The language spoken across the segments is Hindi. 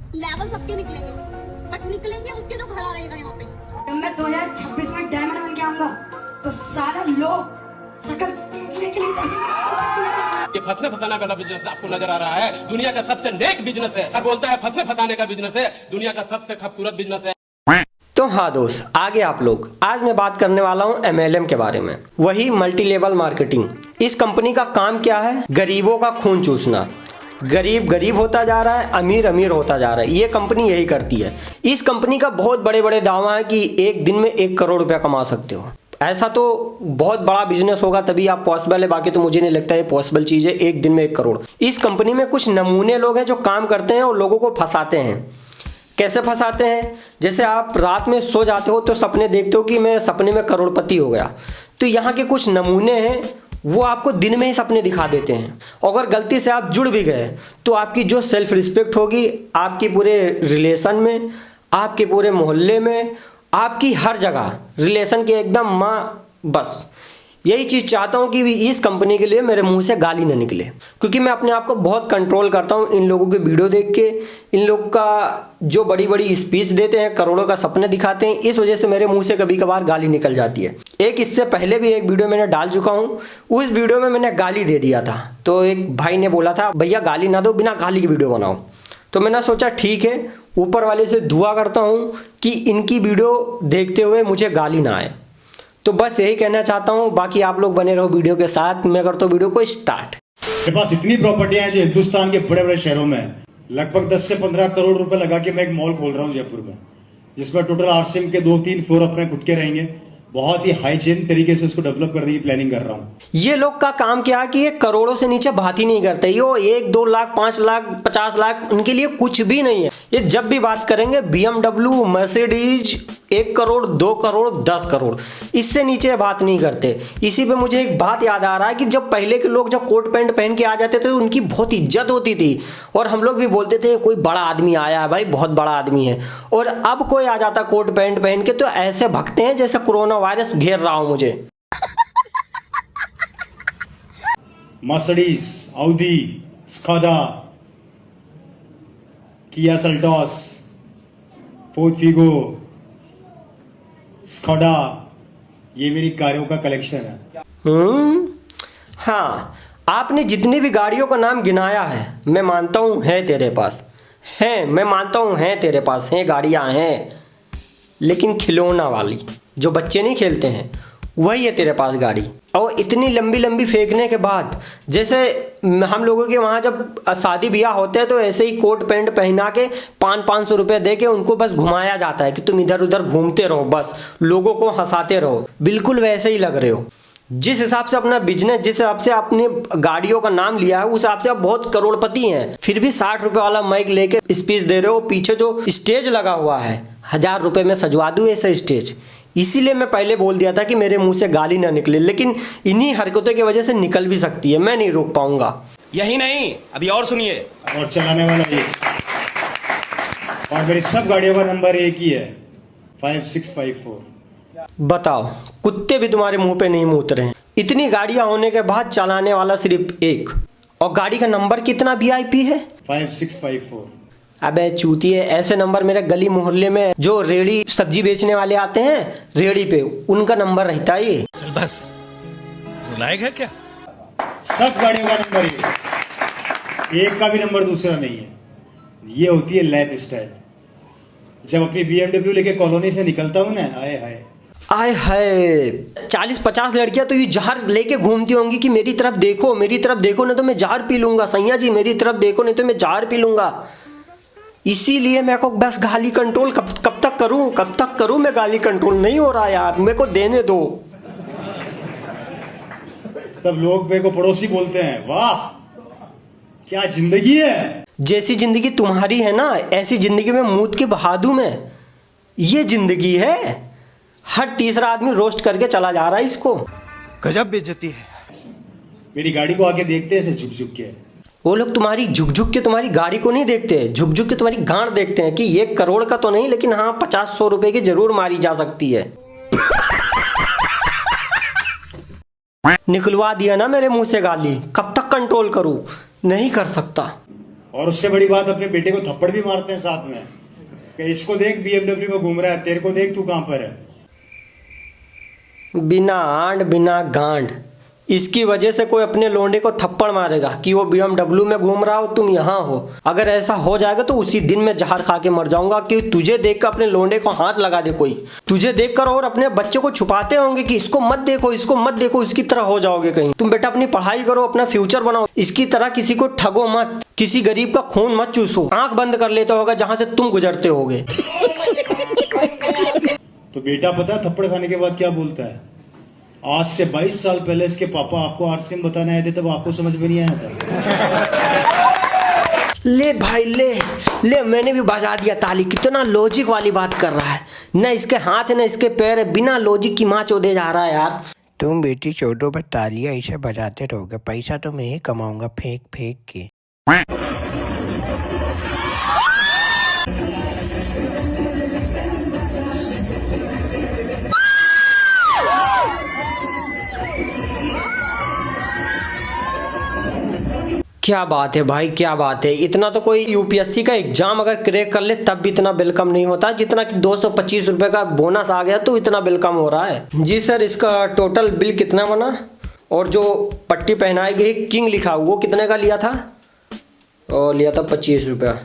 लेवल सबके निकलेंगे, बट निकलेंगे उसके जो खड़ा रहेगा यहाँ पे। जब मैं 2026 में डायमंड बन के आऊंगा तो सारा लोग सकल ये फंसने फंसाने वाला बिजनेस आपको नजर आ रहा है, दुनिया का सबसे नेक बिजनेस है। हर बोलता है फंसने फंसाने का बिजनेस है, दुनिया का सबसे खूबसूरत बिजनेस है। तो हाँ दोस्त, आगे आप लोग, आज मैं बात करने वाला हूँ MLM के बारे में, वही मल्टी लेवल मार्केटिंग। इस कंपनी का काम क्या है? गरीबों का खून चूसना। गरीब गरीब होता जा रहा है, अमीर अमीर होता जा रहा है। ये कंपनी यही करती है। इस कंपनी का बहुत बड़े बड़े दावा है कि एक दिन में 1 करोड़ रुपया कमा सकते हो। ऐसा तो बहुत बड़ा बिजनेस होगा तभी आप पॉसिबल है, बाकी तो मुझे नहीं लगता है पॉसिबल चीज़ है एक दिन में 1 करोड़। इस कंपनी में कुछ नमूने लोग हैं जो काम करते हैं और लोगों को फंसाते हैं। कैसे फंसाते हैं? जैसे आप रात में सो जाते हो तो सपने देखते हो कि मैं सपने में करोड़पति हो गया, तो यहाँ के कुछ नमूने हैं वो आपको दिन में ही सपने दिखा देते हैं। अगर गलती से आप जुड़ भी गए तो आपकी जो सेल्फ रिस्पेक्ट होगी, आपकी पूरे रिलेशन में, आपके पूरे मोहल्ले में, आपकी हर जगह रिलेशन के एकदम माँ, बस यही चीज़ चाहता हूँ कि इस कंपनी के लिए मेरे मुंह से गाली ना निकले, क्योंकि मैं अपने आप को बहुत कंट्रोल करता हूँ इन लोगों के वीडियो देख के। इन लोग का जो बड़ी बड़ी स्पीच देते हैं, करोड़ों का सपने दिखाते हैं, इस वजह से मेरे मुंह से कभी कभार गाली निकल जाती है। एक इससे पहले भी एक वीडियो मैंने डाल चुका हूँ, उस वीडियो में मैंने गाली दे दिया था। तो एक भाई ने बोला था भैया गाली ना दो, बिना गाली की वीडियो बनाओ। तो मैंने सोचा ठीक है, ऊपर वाले से दुआ करता हूँ कि इनकी वीडियो देखते हुए मुझे गाली ना आए। तो बस यही कहना चाहता हूँ, बाकी आप लोग बने रहो वीडियो के साथ। मैं करता हूँ वीडियो को स्टार्ट। मेरे पास इतनी प्रॉपर्टियां हैं जो हिंदुस्तान के बड़े बड़े शहरों में है। लगभग 10 से 15 करोड़ रुपए लगा के मैं एक मॉल खोल रहा हूँ जयपुर में, जिसमें टोटल RCM के 2-3 फ्लोर अपने खुद के रहेंगे। बहुत ही हाइजीन तरीके से उसको डेवलप करने की प्लानिंग कर रहा हूँ। ये लोग का काम क्या है कि ये करोड़ों से नीचे बात ही नहीं करते। ये 1-2 लाख, 5 लाख, 50 लाख उनके लिए कुछ भी नहीं है। ये जब भी बात करेंगे BMW, मर्सिडीज, 1 करोड़, 2 करोड़, 10 करोड़, इससे नीचे बात नहीं करते। इसी पे मुझे एक बात याद आ रहा है कि जब पहले के लोग जब कोट पैंट पहन के आ जाते थे उनकी बहुत इज्जत होती थी, और हम लोग भी बोलते थे कोई बड़ा आदमी आया है भाई, बहुत बड़ा आदमी है। और अब कोई आ जाता कोट पैंट पहन के तो ऐसे भगते हैं जैसे कोरोना वायरस घेर रहा हूं मुझे। Mercedes, Audi, Skoda, Kia Seltos, Ford Figo, Skoda, ये मेरी कारों का कलेक्शन है। हाँ, आपने जितनी भी गाड़ियों का नाम गिनाया है, मैं मानता हूँ है तेरे पास, है, मैं मानता हूँ है तेरे पास, हैं गाड़ियाँ हैं, लेकिन खिलौना वाली जो बच्चे नहीं खेलते हैं वही है तेरे पास गाड़ी। और इतनी लंबी लंबी फेंकने के बाद, जैसे हम लोगों के वहाँ जब शादी ब्याह होते हैं तो ऐसे ही कोट पैंट पहना के 500-500 रुपये दे के उनको बस घुमाया जाता है कि तुम इधर उधर घूमते रहो, बस लोगों को हंसाते रहो। बिल्कुल वैसे ही लग रहे हो। जिस हिसाब से अपना बिजनेस, जिस हिसाब से आपने गाड़ियों का नाम लिया है, उस हिसाब से आप बहुत करोड़पति हैं, फिर भी 60 रुपये वाला माइक लेके स्पीच दे रहे हो। पीछे जो स्टेज लगा हुआ है 1000 रुपये में सजवा दूँ ऐसा स्टेज। इसीलिए मैं पहले बोल दिया था कि मेरे मुंह से गाली ना निकले, लेकिन इन्हीं हरकतों की वजह से निकल भी सकती है, मैं नहीं रोक पाऊंगा। यही नहीं, अभी और सुनिए। और चलाने वाला एक, और मेरी सब गाड़ियों का नंबर एक ही है, 5654। बताओ, कुत्ते भी तुम्हारे मुंह पे नहीं मूत रहे हैं। इतनी गाड़ियां होने के बाद चलाने वाला सिर्फ एक, और गाड़ी का नंबर कितना VIP है? 5654। अबे चूतिए, ऐसे नंबर मेरे गली मोहल्ले में जो रेड़ी सब्जी बेचने वाले आते हैं रेड़ी पे, उनका नंबर रहता है ये। चल बस, लायक है क्या? सब गाड़ियों का नंबर एक का भी नंबर दूसरा नहीं है। ये होती है लाइफ स्टाइल। जब अपनी BMW लेके कॉलोनी से निकलता हूँ ना, आए हाय आय हाय, 40-50 लड़कियां तो ये जहर लेके घूमती होंगी कि मेरी तरफ देखो, मेरी तरफ देखो, नहीं तो मैं जहर पी लूंगा। सैया जी मेरी तरफ देखो, नहीं तो मैं जहर पी लूंगा। इसीलिए मैं को बस गाली कंट्रोल कब तक करूं मैं गाली कंट्रोल। नहीं हो रहा यार, मेरे को देने दो। तब लोग मेरे को पड़ोसी बोलते हैं, वाह क्या जिंदगी है। जैसी जिंदगी तुम्हारी है ना, ऐसी जिंदगी में मूत के बहा दूं मैं। ये जिंदगी है। हर तीसरा आदमी रोस्ट करके चला जा रहा है इसको। गजब बेइज्जती है। मेरी गाड़ी को आके देखते हैं ऐसे झुक झुक के। वो लोग तुम्हारी झुक झुक के तुम्हारी गाड़ी को नहीं देखते, झुक झुक के तुम्हारी गांड देखते हैं कि 1 करोड़ का तो नहीं, लेकिन हाँ 50-100 रुपए की जरूर मारी जा सकती है। निकलवा दिया ना मेरे मुंह से गाली, कब तक कंट्रोल करूं? नहीं कर सकता। और उससे बड़ी बात अपने बेटे को थप्पड़ भी मारते हैं साथ में कि इसको देख BMW में घूम रहा है, तेरे को देख तू कहां पर है। बिना आंड बिना गांड, इसकी वजह से कोई अपने लोंडे को थप्पड़ मारेगा कि वो BMW में घूम रहा हो, तुम यहाँ हो। अगर ऐसा हो जाएगा तो उसी दिन मैं जहर खा के मर जाऊंगा कि तुझे देखकर अपने लोंडे को हाथ लगा दे कोई, तुझे देखकर और अपने बच्चे को छुपाते होंगे कि इसको मत देखो, इसको मत देखो, इसकी तरह हो जाओगे कहीं। तुम बेटा अपनी पढ़ाई करो, अपना फ्यूचर बनाओ, इसकी तरह किसी को ठगो मत, किसी गरीब का खून मत चूसो। आंख बंद कर लेता होगा जहां से तुम गुजरते होगे। तो बेटा पता है थप्पड़ खाने के बाद क्या बोलता है? आज से 22 साल पहले इसके पापा आपको आरसीएम बताने आए थे, तब आपको समझ में नहीं आया था। ले भाई ले मैंने भी बजा दिया ताली। कितना लॉजिक वाली बात कर रहा है, न इसके हाथ है न इसके पैर है, बिना लॉजिक की माँ चौधे जा रहा है यार। तुम बेटी चौदों पर तालियां ऐसे बजाते रहोगे, पैसा तो मैं ही कमाऊंगा फेंक फेंक के। क्या बात है भाई, क्या बात है। इतना तो कोई यूपीएससी का एग्जाम अगर क्रैक कर ले तब भी इतना बिल कम नहीं होता, जितना कि 225 रुपए का बोनस आ गया तो इतना बिल कम हो रहा है। जी सर, इसका टोटल बिल कितना बना? और जो पट्टी पहनाई गई किंग लिखा वो कितने का लिया था? और लिया था 25 रुपया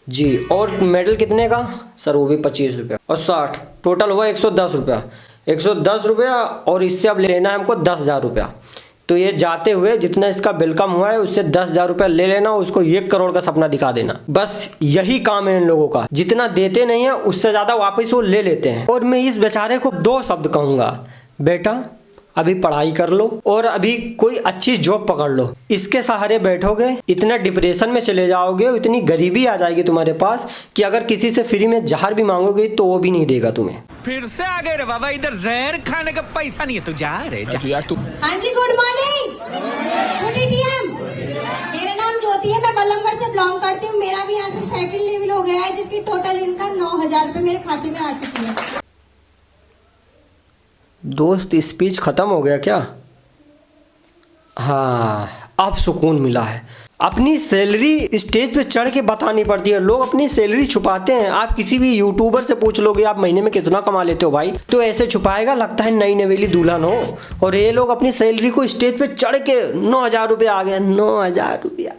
जी। और मेडल कितने का? सर वो भी 25 रुपया और 60, टोटल हुआ 110 रुपया। 110 रुपया और इससे अब लेना है हमको 10,000 रुपया। तो ये जाते हुए जितना इसका बिल कम हुआ है उससे 10,000 रुपया ले लेना, उसको 1 करोड़ का सपना दिखा देना। बस यही काम है इन लोगों का, जितना देते नहीं है उससे ज्यादा वापस वो ले लेते हैं। और मैं इस बेचारे को 2 शब्द कहूंगा, बेटा अभी पढ़ाई कर लो और अभी कोई अच्छी जॉब पकड़ लो। इसके सहारे बैठोगे इतना डिप्रेशन में चले जाओगे, इतनी गरीबी आ जाएगी तुम्हारे पास कि अगर किसी से फ्री में जहर भी मांगोगे तो वो भी नहीं देगा तुम्हें। फिर से आ गए रे बाबा, इधर जहर खाने का पैसा नहीं है तो जा रे जा। हाँ जी, गुड मॉर्निंग, गुड ईटीएम। मेरा नाम ज्योति है, मैं बल्लमगढ़ से बिलोंग करती हूँ। मेरा भी यहाँ से सेकंड लेवल हो गया है, जिसकी टोटल इनकम 9,000 रुपए मेरे खाते में आ चुकी है। दोस्त स्पीच खत्म हो गया क्या? हाँ, अब सुकून मिला है। अपनी सैलरी स्टेज पे चढ़ के बतानी पड़ती है, लोग अपनी सैलरी छुपाते हैं। आप किसी भी यूट्यूबर से पूछ लोगे आप महीने में कितना कमा लेते हो भाई, तो ऐसे छुपाएगा लगता है नई नवेली दुल्हन हो। और ये लोग अपनी सैलरी को स्टेज पे चढ़ के 9,000 रुपया आ गया, 9,000 रुपया।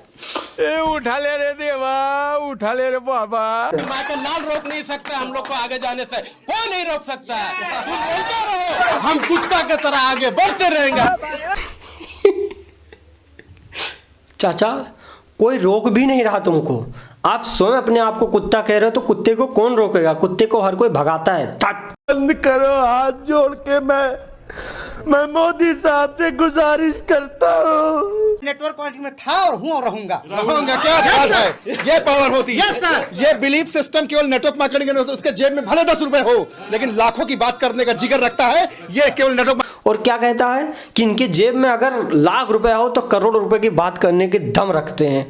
उठा ले रे देवा, उठा ले रे बाबा। माँ का लाल रोक नहीं सकता हम लोग को आगे जाने से, कोई नहीं रोक सकता है। तुम बोलते रहो, हम कुत्ता की तरह आगे बढ़ते रहेंगे। चाचा कोई रोक भी नहीं रहा तुमको, आप स्वयं अपने आप को कुत्ता कह रहे हो तो कुत्ते को कौन रोकेगा? कुत्ते को हर कोई भगाता है। बंद करो, हाथ जोड़ के मैं मोदी साहब से गुजारिश करता हूँ। नेटवर्क पार्टी में था और हूँ और रहूंगा। क्या बात है, ये पावर होती है। यस सर, ये बिलीफ सिस्टम केवल नेटवर्क मार्केटिंग में, तो उसके जेब में भले 10 रुपए हो लेकिन लाखों की बात करने का जिगर रखता है। ये केवल नेटवर्क। और क्या कहता है कि इनके जेब में अगर लाख रुपया हो तो करोड़ रुपए की बात करने के दम रखते हैं।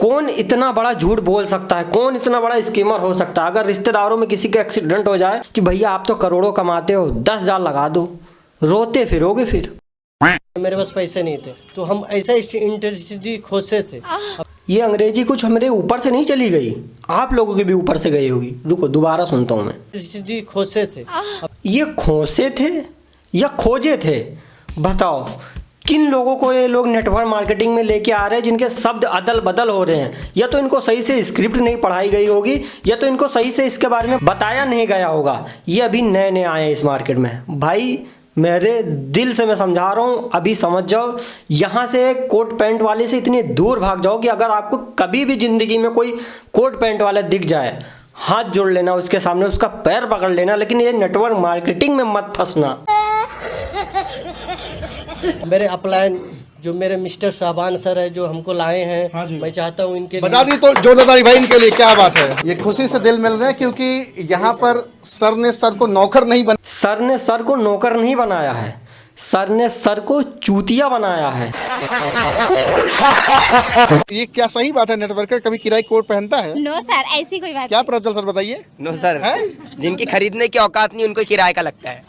कौन इतना बड़ा झूठ बोल सकता है? कौन इतना बड़ा स्कीमर हो सकता है? अगर रिश्तेदारों में किसी का एक्सीडेंट हो जाए कि भैया आप तो करोड़ों कमाते हो, 10,000 लगा दो, रोते फिरोगे फिर। मेरे पास पैसे नहीं थे तो हम ऐसा इंटेलिजेंसी खोसे थे। ये अंग्रेजी कुछ हमारे ऊपर से नहीं चली गई, आप लोगों के भी ऊपर से गई होगी। रुको दोबारा सुनता हूँ मैं। खोसे थे। ये खोसे थे या खोजे थे? बताओ किन लोगों को ये लोग नेटवर्क मार्केटिंग में लेके आ रहे हैं जिनके शब्द अदल बदल हो रहे हैं? या तो इनको सही से स्क्रिप्ट नहीं पढ़ाई गई होगी या तो इनको सही से इसके बारे में बताया नहीं गया होगा। ये अभी नए नए आए हैं इस मार्केट में। भाई मेरे दिल से मैं समझा रहा हूँ, अभी समझ जाओ, यहाँ से कोट पैंट वाले से इतनी दूर भाग जाओ कि अगर आपको कभी भी जिंदगी में कोई कोट पैंट वाला दिख जाए, हाथ जोड़ लेना उसके सामने, उसका पैर पकड़ लेना, लेकिन ये नेटवर्क मार्केटिंग में मत फंसना। मेरे अपलाइन जो मेरे मिस्टर साहबान सर है जो हमको लाए हैं, हाँ जी। मैं चाहता हूँ इनके बता दी तो जोरदारी भाई, इनके लिए क्या बात है। ये खुशी से दिल मिल रहे हैं क्योंकि यहाँ पर सर ने सर को नौकर नहीं बना। सर ने सर को नौकर नहीं बनाया है, सर ने सर को चूतिया बनाया है। ये क्या सही बात है? नेटवर्कर कभी किराए कोट पहनता है? नो सर, ऐसी कोई बात क्या प्रज्वल सर बताइए। नो सर, जिनकी खरीदने की औकात नहीं उनको किराए का लगता है।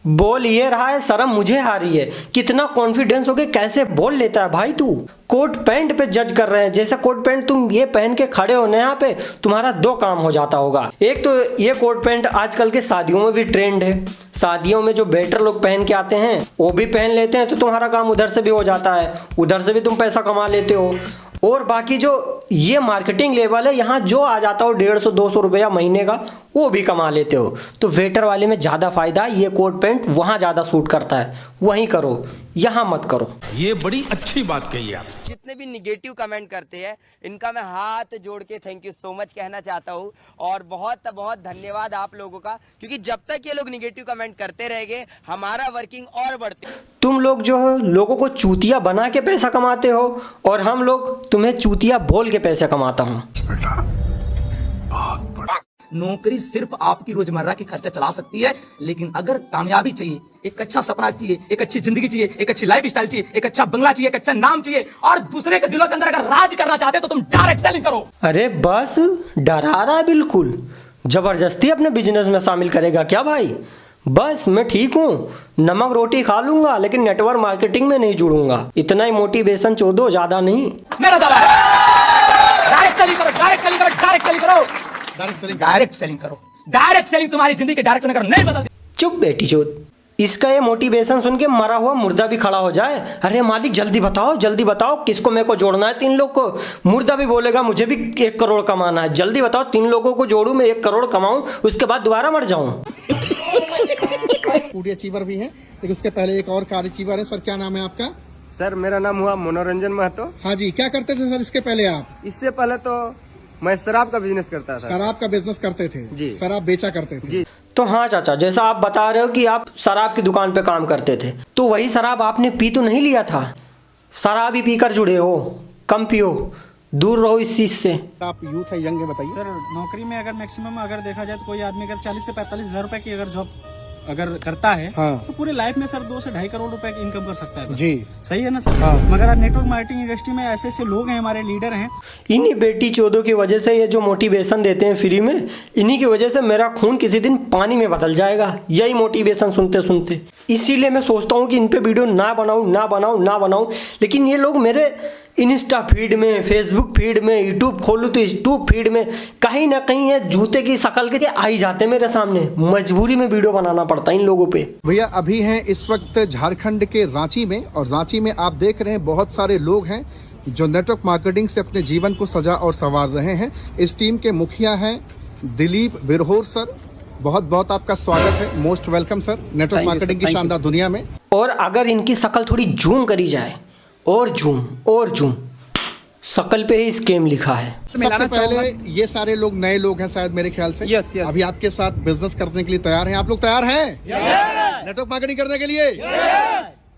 बोल ये रहा है, शर्म मुझे आ रही है। कितना कॉन्फिडेंस हो के कैसे बोल लेता है भाई तू। कोट पैंट पे जज कर रहे हैं, जैसे कोट पैंट तुम ये पहन के खड़े हो ना यहाँ पे, तुम्हारा दो काम हो जाता होगा। एक तो ये कोट पैंट आजकल के शादियों में भी ट्रेंड है, शादियों में जो बेटर लोग पहन के आते हैं वो भी पहन लेते हैं, तो तुम्हारा काम उधर से भी हो जाता है, उधर से भी तुम पैसा कमा लेते हो। और बाकी जो ये मार्केटिंग लेवल है, यहाँ जो आ जाता हो 150-200 रुपया महीने का, वो भी कमा लेते हो। तो वेटर वाले में ज़्यादा फायदा है, ये कोट पैंट वहाँ ज़्यादा सूट करता है, वहीं करो, यहाँ मत करो। ये बड़ी अच्छी बात कही आप। जितने भी निगेटिव कमेंट करते हैं इनका मैं हाथ जोड़ के थैंक यू सो मच कहना चाहता हूँ, और बहुत बहुत धन्यवाद आप लोगों का, क्योंकि जब तक ये लोग निगेटिव कमेंट करते रहेंगे हमारा वर्किंग और बढ़ते। तुम लोग जो है लोगों को चूतिया बना के पैसा कमाते हो, और हम लोग तुम्हें चूतिया बोल के पैसे कमाता हूँ। नौकरी सिर्फ आपकी रोजमर्रा की खर्चा चला सकती है, लेकिन अगर कामयाबी चाहिए, एक अच्छा सपना चाहिए, एक अच्छी जिंदगी चाहिए, एक अच्छी लाइफ स्टाइल चाहिए, एक अच्छा बंगला चाहिए, एक अच्छा नाम चाहिए, और दूसरे के दिलों के अंदर अगर राज करना चाहते हो तो तुम डायरेक्ट सेलिंग करो। अरे बस डरा रहा है, बिल्कुल जबरदस्ती अपने बिजनेस में शामिल करेगा क्या भाई? बस मैं ठीक हूँ, नमक रोटी खा लूंगा, लेकिन नेटवर्क मार्केटिंग में नहीं जुड़ूंगा। इतना ही मोटिवेशन चोदो, ज्यादा नहीं। मेरा दवा है, डायरेक्ट सेलिंग करो, डायरेक्ट सेलिंग करो, डायरेक्ट सेलिंग करो, डायरेक्ट सेलिंग करो, डायरेक्ट सेलिंग तुम्हारी जिंदगी के डायरेक्शन करो, नहीं बदल। चुप बेटी चोद, इसका ये मोटिवेशन सुन के मरा हुआ मुर्दा भी खड़ा हो जाए। अरे मालिक जल्दी बताओ किसको मेरे को जोड़ना है, 3 लोग को। मुर्दा भी बोलेगा मुझे भी 1 करोड़ कमाना है, जल्दी बताओ 3 लोगों को जोड़ूं, मैं 1 करोड़ कमाऊं, उसके बाद दोबारा मर जाऊं। फूडी अचीवर भी है, लेकिन उसके पहले एक और कार अचीवर है। सर क्या नाम है आपका? सर मेरा नाम हुआ मनोरंजन महतो। हाँ जी, क्या करते थे सर इसके पहले आप? इससे पहले तो मैं शराब का बिजनेस करता था। शराब का बिजनेस करते थे जी? शराब बेचा करते थे जी? तो हाँ चाचा, जैसा आप बता रहे हो कि आप शराब की दुकान पे काम करते थे, तो वही शराब आपने पी तो नहीं लिया था? शराब ही पीकर जुड़े हो, कम पियो, दूर रहो इस चीज से। आप यूथ है, यंग है, बताइए। सर नौकरी में अगर मैक्सिमम अगर देखा जाए तो कोई आदमी अगर 40 से 45 हजार रुपए की अगर जॉब अगर करता है, हाँ। तो पूरे लाइफ में सर 2 से 2.5 करोड़ रुपए की इनकम कर सकता है जी। सही है ना सर? हाँ। मगर नेटवर्क मार्केटिंग इंडस्ट्री में ऐसे ऐसे लोग हैं, हमारे लीडर हैं, इन्हीं बेटी चोदों की वजह से ये जो मोटिवेशन देते हैं फ्री में, इन्हीं की वजह से मेरा खून किसी दिन पानी में बदल जाएगा, यही मोटिवेशन सुनते सुनते। इसीलिए मैं सोचता हूँ कि इन पे वीडियो ना बनाऊँ, लेकिन ये लोग मेरे इंस्टा फीड में, फेसबुक फीड में, यूट्यूब खोलूँ तो यूट्यूब फीड में कहीं ना कहीं ये जूते की शक्ल के आ ही जाते मेरे सामने। मजबूरी में वीडियो बनाना पड़ता है इन लोगों पे। भैया अभी हैं इस वक्त झारखंड के रांची में, और रांची में आप देख रहे हैं बहुत सारे लोग हैं जो नेटवर्क मार्केटिंग से अपने जीवन को सजा और संवार रहे हैं। इस टीम के मुखिया हैं दिलीप बिरहोर सर, बहुत बहुत आपका स्वागत है, most welcome sir network marketing की शानदार दुनिया में। और अगर इनकी शक्ल थोड़ी जूम करी जाए, और जूम, शक्ल पे ही स्कैम लिखा है। सबसे पहले ये सारे लोग नए लोग हैं शायद मेरे ख्याल से। यस। अभी आपके साथ बिजनेस करने के लिए तैयार हैं? आप लोग तैयार हैं नेटवर्क मार्केटिंग करने के लिए?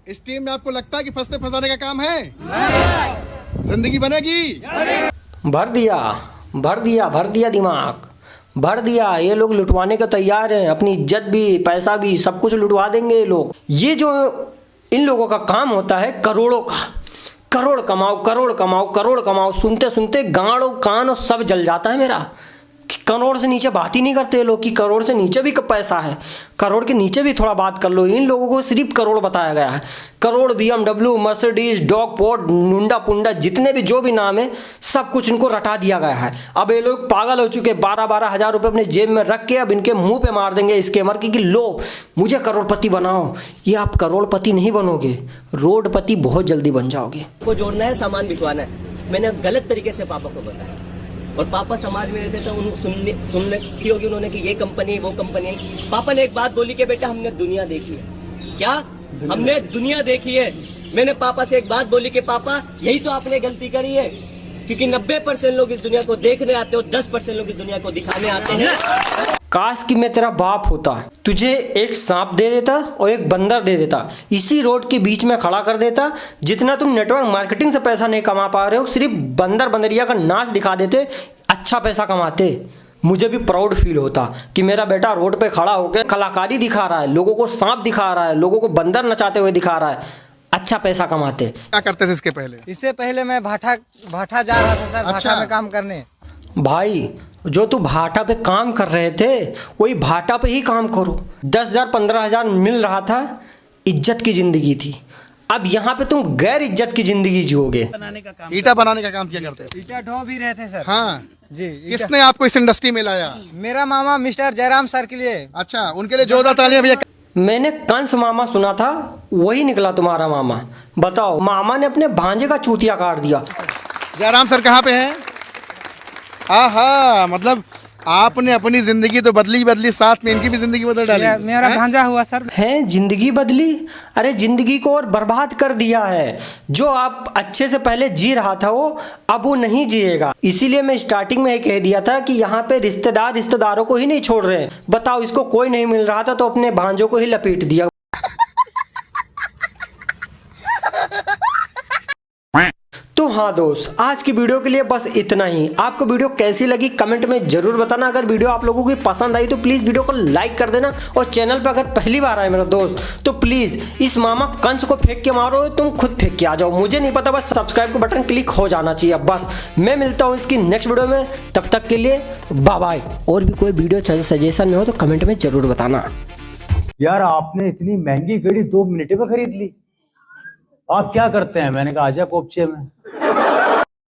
इस टीम में आपको लगता है कि फंसते फंसाने का काम है? जिंदगी बनेगी? भर दिया दिमाग, भर दिया। ये लोग लुटवाने को तैयार हैं, अपनी इज्जत भी, पैसा भी, सब कुछ लुटवा देंगे ये लोग। ये जो इन लोगों का काम होता है करोड़ों का, करोड़ कमाओ, सुनते सुनते गाँड और कान और सब जल जाता है मेरा। कि करोड़ से नीचे बात ही नहीं करते ये लोग, कि करोड़ से नीचे भी पैसा है, करोड़ के नीचे भी थोड़ा बात कर लो। इन लोगों को सिर्फ करोड़ बताया गया है। करोड़, BMW, मर्सिडीज, डॉग पोर्ट, मुंडा पुंडा, जितने भी जो भी नाम है सब कुछ इनको रटा दिया गया है। अब ये लोग पागल हो चुके, 12-12 हज़ार रुपये अपने जेब में रख के अब इनके मुंह पे मार देंगे स्कैमर की कि लो मुझे करोड़पति बनाओ। ये आप करोड़पति नहीं बनोगे, रोडपति बहुत जल्दी बन जाओगे। को जोड़ना है, सामान बिकवाना है। मैंने गलत तरीके से पापा को बताया, और पापा समाज में रहते थे, सुनने की होगी उन्होंने कि ये कंपनी वो कंपनी। पापा ने एक बात बोली कि बेटा हमने दुनिया देखी है। क्या? हमने दुनिया देखी है। मैंने पापा से एक बात बोली कि पापा यही तो आपने गलती करी है, क्योंकि 90% लोग इस दुनिया को देखने आते हो, 10% लोग इस दुनिया को दिखाने आते हैं। काश कि मैं तेरा बाप होता, तुझे एक सांप दे देता और एक बंदर दे देता, इसी रोड के बीच में खड़ा कर देता। जितना तुम नेटवर्क मार्केटिंग से पैसा नहीं कमा पा रहे हो, सिर्फ बंदर बंदरिया का नाच दिखा देते, अच्छा पैसा कमाते। मुझे भी प्राउड फील होता कि मेरा बेटा रोड पे खड़ा होकर कलाकारी दिखा रहा है, लोगों को सांप दिखा रहा है, लोगों को बंदर नचाते हुए दिखा रहा है, अच्छा पैसा कमाते। क्या करते थे इसके पहले? इससे पहले मैं भाठा जा रहा था सर। भाठा में काम करने। भाई जो तू भाटा पे काम कर रहे थे वही भाटा पे ही काम करो। 10,000 15,000 मिल रहा था, इज्जत की जिंदगी थी। अब यहाँ पे तुम गैर इज्जत की जिंदगी जियोगे। ईटा बनाने का काम किया करते हैं। ईटा ढो भी रहे थे सर। हाँ जी। किसने आपको इस इंडस्ट्री में लाया? मेरा मामा मिस्टर जयराम सर के लिए। अच्छा, उनके लिए जोरदार तालियां भैया। मैंने कंस मामा सुना था, वही निकला तुम्हारा मामा। बताओ, मामा ने अपने भांजे का चूतिया काट दिया। जयराम सर कहाँ पे हैं? आहा, मतलब आपने अपनी जिंदगी तो बदली, साथ में इनकी भी जिंदगी बदल डाली। मेरा भांजा हुआ सर। है जिंदगी बदली? अरे जिंदगी को और बर्बाद कर दिया है। जो आप अच्छे से पहले जी रहा था वो अब वो नहीं जिएगा। इसीलिए मैं स्टार्टिंग में ये कह दिया था कि यहाँ पे रिश्तेदार रिश्तेदारों को ही नहीं छोड़ रहे हैं। बताओ, इसको कोई नहीं मिल रहा था तो अपने भांजों को ही लपेट दिया। तो हाँ दोस्त, आज की वीडियो के लिए बस इतना ही। आपको वीडियो कैसी लगी कमेंट में जरूर बताना। अगर वीडियो आप लोगों की पसंद आई तो प्लीज वीडियो को लाइक कर देना, और चैनल पर अगर पहली बार आए मेरा दोस्त तो प्लीज इस मामा कंस को फेंक के मारो, तुम खुद फेंक के आ जाओ, मुझे नहीं पता, बस सब्सक्राइब का बटन क्लिक हो जाना चाहिए बस। मैं मिलता हूँ इसकी नेक्स्ट वीडियो में, तब तक के लिए बाय बाय। और भी कोई वीडियो सजेशन में हो तो कमेंट में जरूर बताना। यार आपने इतनी महंगी घड़ी 2 मिनट में खरीद ली, आप क्या करते हैं? मैंने कहा आजा कोपचे में।